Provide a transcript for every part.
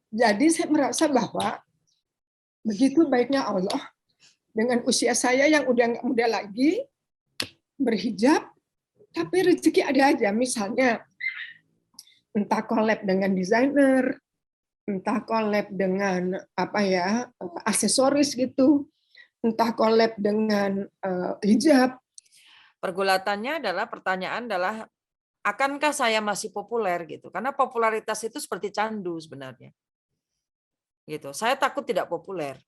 Jadi saya merasa bahwa begitu baiknya Allah dengan usia saya yang udah nggak muda lagi, berhijab, tapi rezeki ada aja. Misalnya entah collab dengan desainer, entah collab dengan aksesoris gitu, entah collab dengan hijab. Pergulatannya adalah pertanyaan adalah akankah saya masih populer gitu? Karena popularitas itu seperti candu sebenarnya. Gitu. Saya takut tidak populer.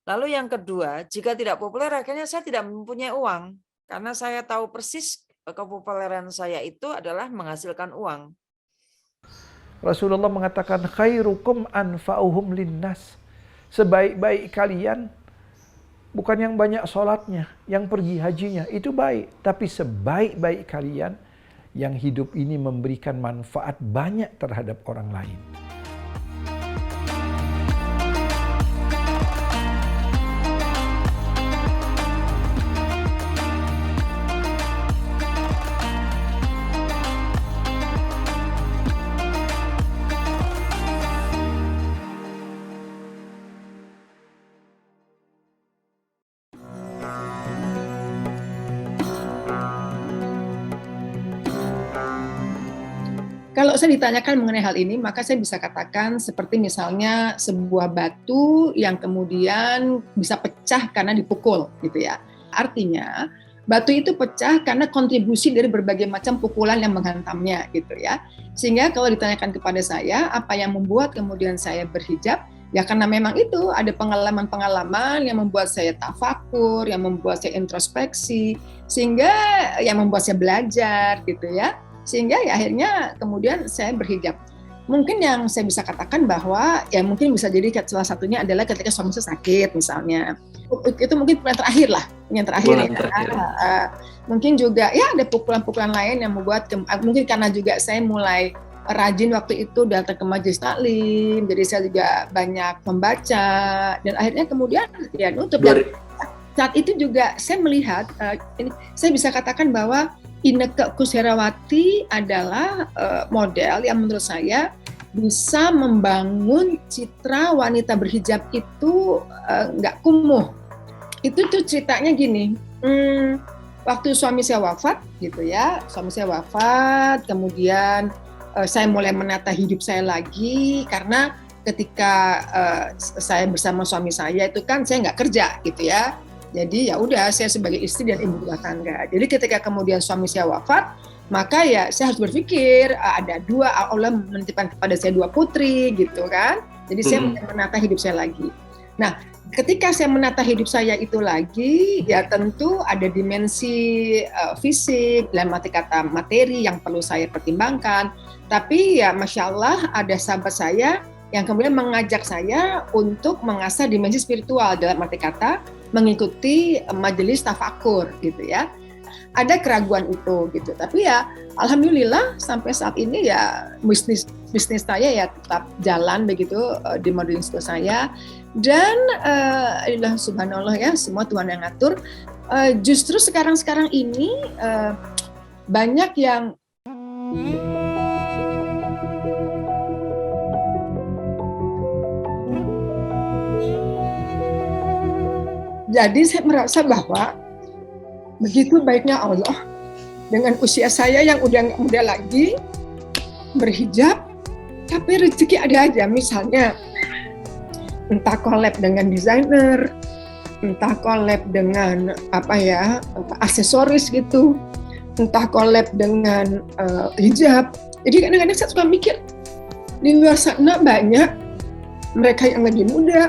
Lalu yang kedua, jika tidak populer akhirnya saya tidak mempunyai uang karena saya tahu persis kepopuleran saya itu adalah menghasilkan uang. Rasulullah mengatakan khairukum anfa'uhum linnas. Sebaik-baik kalian bukan yang banyak sholatnya, yang pergi hajinya, itu baik. Tapi sebaik-baik kalian yang hidup ini memberikan manfaat banyak terhadap orang lain. Kalau saya ditanyakan mengenai hal ini, maka saya bisa katakan seperti misalnya sebuah batu yang kemudian bisa pecah karena dipukul, gitu ya. Artinya, batu itu pecah karena kontribusi dari berbagai macam pukulan yang menghantamnya, gitu ya. Sehingga kalau ditanyakan kepada saya, apa yang membuat kemudian saya berhijab, ya karena memang itu ada pengalaman-pengalaman yang membuat saya tafakur, yang membuat saya introspeksi, sehingga yang membuat saya belajar, gitu ya. Sehingga ya akhirnya kemudian saya berhijab. Mungkin yang saya bisa katakan bahwa ya mungkin bisa jadi salah satunya adalah ketika suami saya sakit misalnya. Itu mungkin yang terakhir lah, yang terakhir. Mungkin juga ya ada pukulan-pukulan lain yang membuat mungkin karena juga saya mulai rajin waktu itu datang ke majelis taklim, jadi saya juga banyak membaca dan akhirnya kemudian ya nutup. Dan saat itu juga saya melihat ini saya bisa katakan bahwa Inneke Koesherawati adalah model yang menurut saya bisa membangun citra wanita berhijab itu nggak kumuh. Itu tuh ceritanya gini, waktu suami saya wafat gitu ya, suami saya wafat, kemudian saya mulai menata hidup saya lagi karena ketika saya bersama suami saya itu kan saya nggak kerja gitu ya. Jadi ya udah saya sebagai istri dan ibu rumah tangga. Jadi ketika kemudian suami saya wafat, maka ya saya harus berpikir ada Allah menitipkan kepada saya 2 putri gitu kan. Jadi saya menata hidup saya lagi. Nah, ketika saya menata hidup saya itu lagi, ya tentu ada dimensi fisik, dalam arti kata materi yang perlu saya pertimbangkan. Tapi ya Masya Allah ada sahabat saya yang kemudian mengajak saya untuk mengasah dimensi spiritual dalam arti kata mengikuti majelis tafakur gitu ya. Ada keraguan itu gitu, tapi ya alhamdulillah sampai saat ini ya bisnis saya ya tetap jalan begitu di modeling school saya dan alhamdulillah subhanallah ya semua Tuhan yang ngatur. Justru sekarang ini banyak yang jadi saya merasa bahwa begitu baiknya Allah dengan usia saya yang udah nggak muda lagi, berhijab, tapi rezeki ada aja. Misalnya entah collab dengan desainer, entah collab dengan aksesoris gitu, entah collab dengan hijab. Jadi kadang-kadang saya suka mikir di luar sana banyak mereka yang lebih muda,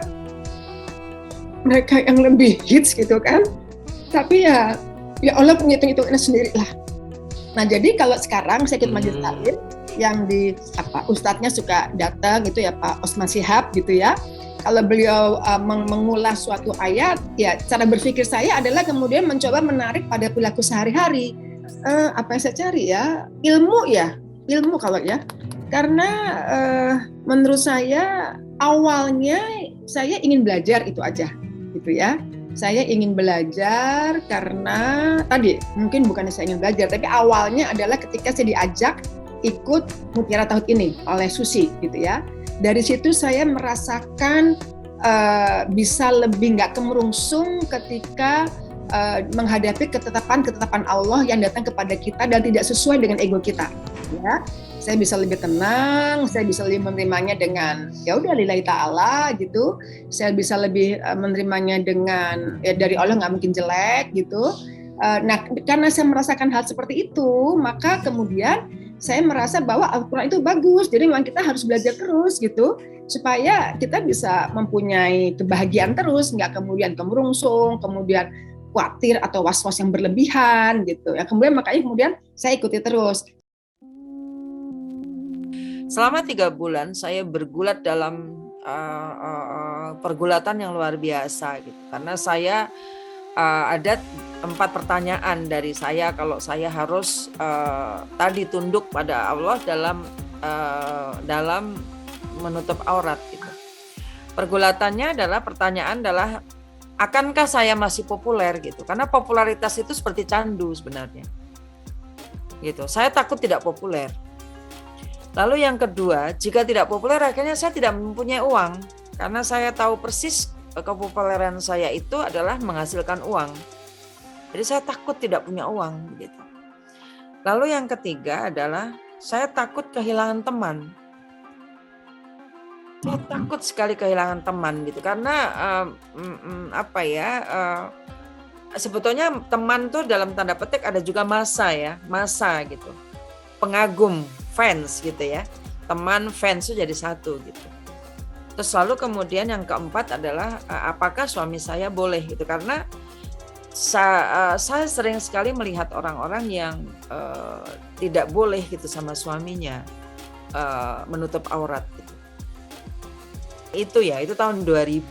mereka yang lebih hits gitu kan, tapi ya Allah punya hitung-hitungannya sendiri lah. Nah jadi kalau sekarang saya ikut majelis taklim yang di ustadznya suka datang gitu ya Pak Osman Shihab gitu ya. Kalau beliau mengulas suatu ayat, ya cara berpikir saya adalah kemudian mencoba menarik pada perilaku sehari-hari. Apa yang saya cari ya ilmu kalau ya. Karena menurut saya awalnya saya ingin belajar itu aja gitu ya. Saya ingin belajar karena tadi mungkin bukan saya ingin belajar, tapi awalnya adalah ketika saya diajak ikut Mutiara Tauhid ini oleh Susi gitu ya. Dari situ saya merasakan bisa lebih nggak kemerungsung ketika menghadapi ketetapan Allah yang datang kepada kita dan tidak sesuai dengan ego kita. Ya, saya bisa lebih tenang, saya bisa lebih menerimanya dengan ya udah lillahi ta'ala gitu. Saya bisa lebih menerimanya dengan ya dari Allah nggak mungkin jelek gitu. Nah, karena saya merasakan hal seperti itu, maka kemudian saya merasa bahwa Al-Quran itu bagus. Jadi memang kita harus belajar terus gitu, supaya kita bisa mempunyai kebahagiaan terus, nggak kemudian kemerungsung, kemudian khawatir atau was-was yang berlebihan gitu. Ya kemudian makanya saya ikuti terus. Selama 3 bulan saya bergulat dalam pergulatan yang luar biasa gitu. Karena saya ada 4 pertanyaan dari saya kalau saya harus tadi tunduk pada Allah dalam menutup aurat gitu. Pergulatannya adalah pertanyaan adalah akankah saya masih populer gitu? Karena popularitas itu seperti candu sebenarnya. Gitu. Saya takut tidak populer. Lalu yang kedua, jika tidak populer akhirnya saya tidak mempunyai uang. Karena saya tahu persis kepopuleran saya itu adalah menghasilkan uang. Jadi saya takut tidak punya uang gitu. Lalu yang ketiga adalah saya takut kehilangan teman. Saya takut sekali kehilangan teman gitu karena sebetulnya teman tuh dalam tanda petik ada juga masa gitu, pengagum, fans gitu ya, teman fans itu jadi satu gitu. Terus lalu kemudian yang keempat adalah apakah suami saya boleh gitu, karena saya sering sekali melihat orang-orang yang tidak boleh gitu sama suaminya menutup aurat gitu. Itu tahun 2000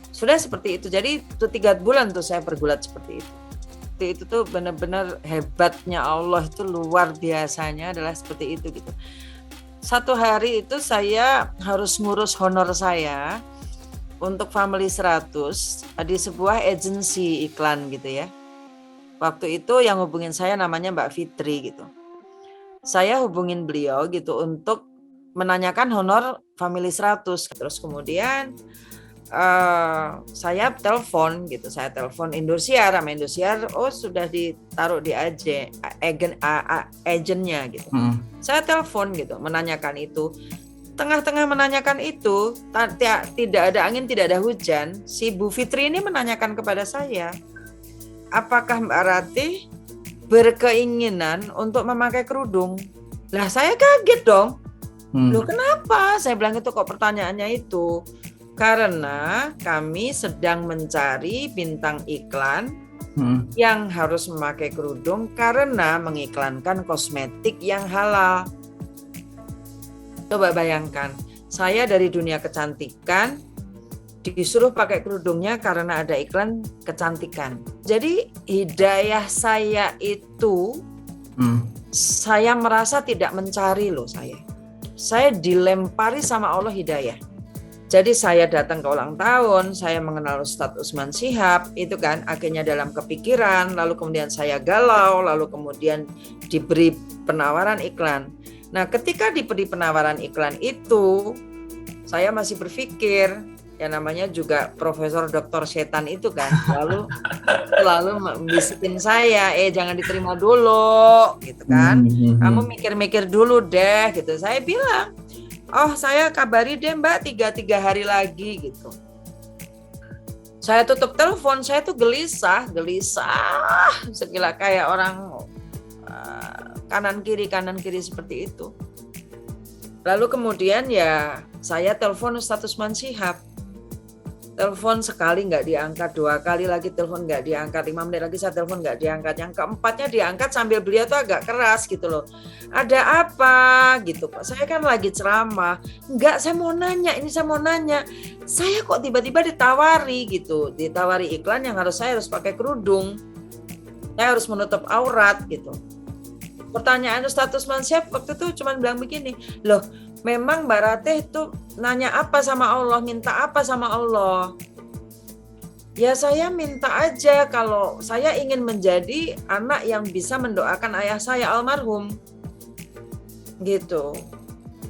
sudah seperti itu. Jadi itu 3 bulan tuh saya bergulat seperti itu. Itu tuh benar-benar hebatnya Allah, itu luar biasanya adalah seperti itu gitu. Satu hari itu saya harus ngurus honor saya untuk Family 100 di sebuah agensi iklan gitu ya. Waktu itu yang hubungin saya namanya Mbak Fitri gitu. Saya hubungin beliau gitu untuk menanyakan honor Family 100. Terus kemudian saya telepon gitu. Saya telepon Indosiar, sama Indosiar sudah ditaruh di agennya gitu. Saya telepon gitu menanyakan itu. Tengah-tengah menanyakan itu, tidak ada angin, tidak ada hujan, si Bu Fitri ini menanyakan kepada saya, apakah Mbak Ratih berkeinginan untuk memakai kerudung? Lah saya kaget dong. Loh kenapa? Saya bilang itu kok pertanyaannya itu. Karena kami sedang mencari bintang iklan yang harus memakai kerudung karena mengiklankan kosmetik yang halal. Coba bayangkan, saya dari dunia kecantikan disuruh pakai kerudungnya karena ada iklan kecantikan. Jadi hidayah saya itu, saya merasa tidak mencari loh saya. Saya dilempari sama Allah hidayah. Jadi saya datang ke ulang tahun, saya mengenal Ustadz Usman Shihab, itu kan akhirnya dalam kepikiran, lalu kemudian saya galau, lalu kemudian diberi penawaran iklan. Nah, ketika diberi penawaran iklan itu, saya masih berpikir, ya namanya juga Profesor Dr. Setan itu kan, selalu membisikin saya, jangan diterima dulu, gitu kan. Kamu mikir-mikir dulu deh, gitu. Saya bilang, saya kabari deh Mbak 3 hari lagi, gitu. Saya tutup telepon, saya tuh gelisah, segila kayak orang kanan kiri seperti itu. Lalu kemudian ya saya telepon Ustadz Usman Shihab. Telepon sekali nggak diangkat, 2 kali lagi telepon nggak diangkat, 5 menit lagi saya telepon nggak diangkat, yang keempatnya diangkat sambil beliau tuh agak keras gitu loh. Ada apa gitu Pak? Saya kan lagi ceramah. Enggak, saya mau nanya. Saya kok tiba-tiba ditawari iklan yang saya harus pakai kerudung. Saya harus menutup aurat gitu. Pertanyaan Ustadz Usman Shihab waktu itu cuma bilang begini, loh memang Mbak Ratih itu nanya apa sama Allah, minta apa sama Allah? Ya saya minta aja kalau saya ingin menjadi anak yang bisa mendoakan ayah saya almarhum. Gitu.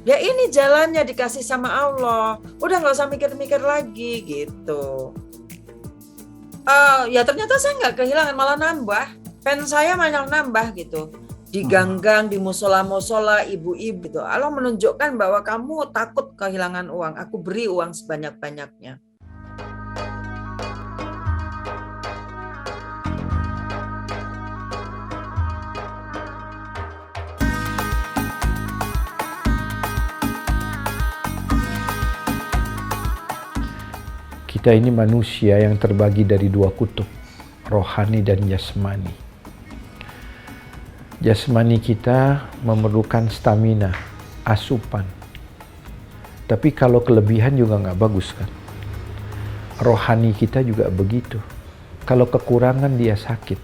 Ya ini jalannya dikasih sama Allah. Udah nggak usah mikir-mikir lagi gitu. Ya ternyata saya nggak kehilangan, malah nambah. Fans saya malah nambah gitu. Di gang-gang, di musola-musola, ibu-ibu gitu. Allah menunjukkan bahwa kamu takut kehilangan uang. Aku beri uang sebanyak-banyaknya. Kita ini manusia yang terbagi dari dua kutub, rohani dan jasmani. Jasmani kita memerlukan stamina, asupan. Tapi kalau kelebihan juga nggak bagus kan. Rohani kita juga begitu. Kalau kekurangan dia sakit.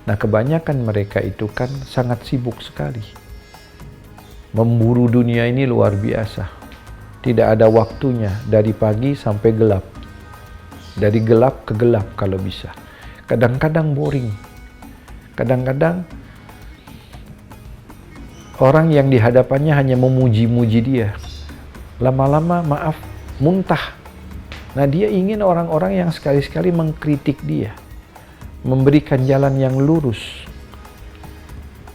Nah kebanyakan mereka itu kan sangat sibuk sekali. Memburu dunia ini luar biasa. Tidak ada waktunya dari pagi sampai gelap. Dari gelap ke gelap kalau bisa. Kadang-kadang boring. Kadang-kadang orang yang di hadapannya hanya memuji-muji dia. Lama-lama maaf, muntah. Nah dia ingin orang-orang yang sekali-sekali mengkritik dia. Memberikan jalan yang lurus.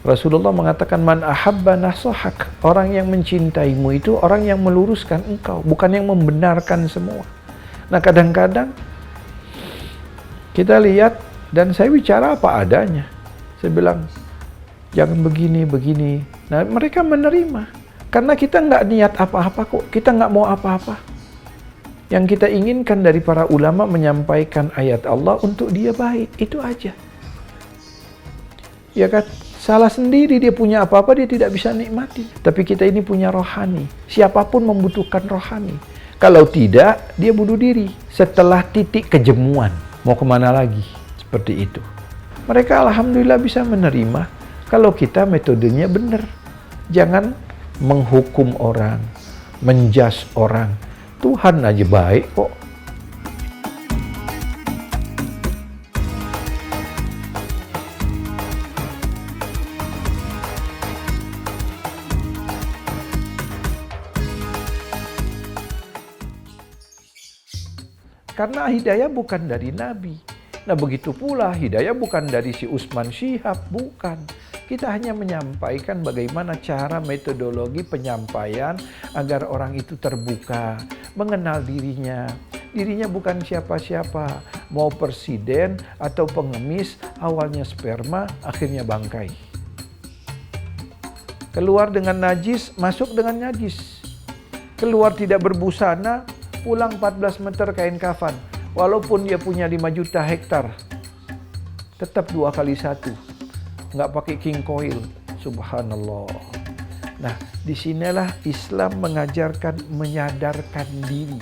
Rasulullah mengatakan, man ahabba nasahak. Orang yang mencintaimu itu orang yang meluruskan engkau. Bukan yang membenarkan semua. Nah kadang-kadang kita lihat, dan saya bicara apa adanya. Saya bilang, jangan begini, begini. Nah mereka menerima. Karena kita nggak niat apa-apa kok. Kita nggak mau apa-apa. Yang kita inginkan dari para ulama menyampaikan ayat Allah untuk dia baik. Itu aja. Ya kan? Salah sendiri dia punya apa-apa dia tidak bisa nikmati. Tapi kita ini punya rohani. Siapapun membutuhkan rohani. Kalau tidak, dia bunuh diri. Setelah titik kejemuan. Mau kemana lagi? Seperti itu. Mereka alhamdulillah bisa menerima kalau kita metodenya benar. Jangan menghukum orang, menjudge orang. Tuhan aja baik kok. Karena hidayah bukan dari Nabi. Nah begitu pula hidayah bukan dari si Usman Syihab, bukan. Kita hanya menyampaikan bagaimana cara metodologi penyampaian agar orang itu terbuka, mengenal dirinya. Dirinya bukan siapa-siapa, mau presiden atau pengemis, awalnya sperma, akhirnya bangkai. Keluar dengan najis, masuk dengan najis. Keluar tidak berbusana, pulang 14 meter kain kafan. Walaupun dia punya 5 juta hektar, tetap 2 kali 1. Nggak pakai king coil. Subhanallah. Nah, disinilah Islam mengajarkan menyadarkan diri.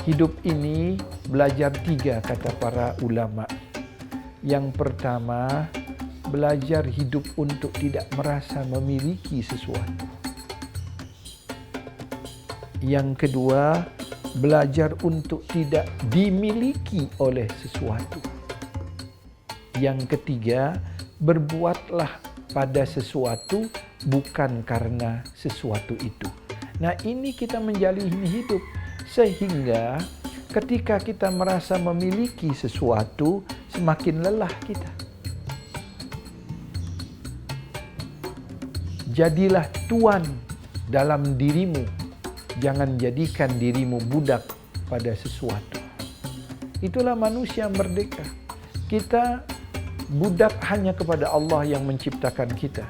Hidup ini belajar 3 kata para ulama. Yang pertama, belajar hidup untuk tidak merasa memiliki sesuatu. Yang kedua, belajar untuk tidak dimiliki oleh sesuatu. Yang ketiga, berbuatlah pada sesuatu bukan karena sesuatu itu. Nah, ini kita menjalani hidup sehingga ketika kita merasa memiliki sesuatu, semakin lelah kita. Jadilah tuan dalam dirimu. Jangan jadikan dirimu budak pada sesuatu. Itulah manusia merdeka. Kita budak hanya kepada Allah yang menciptakan kita.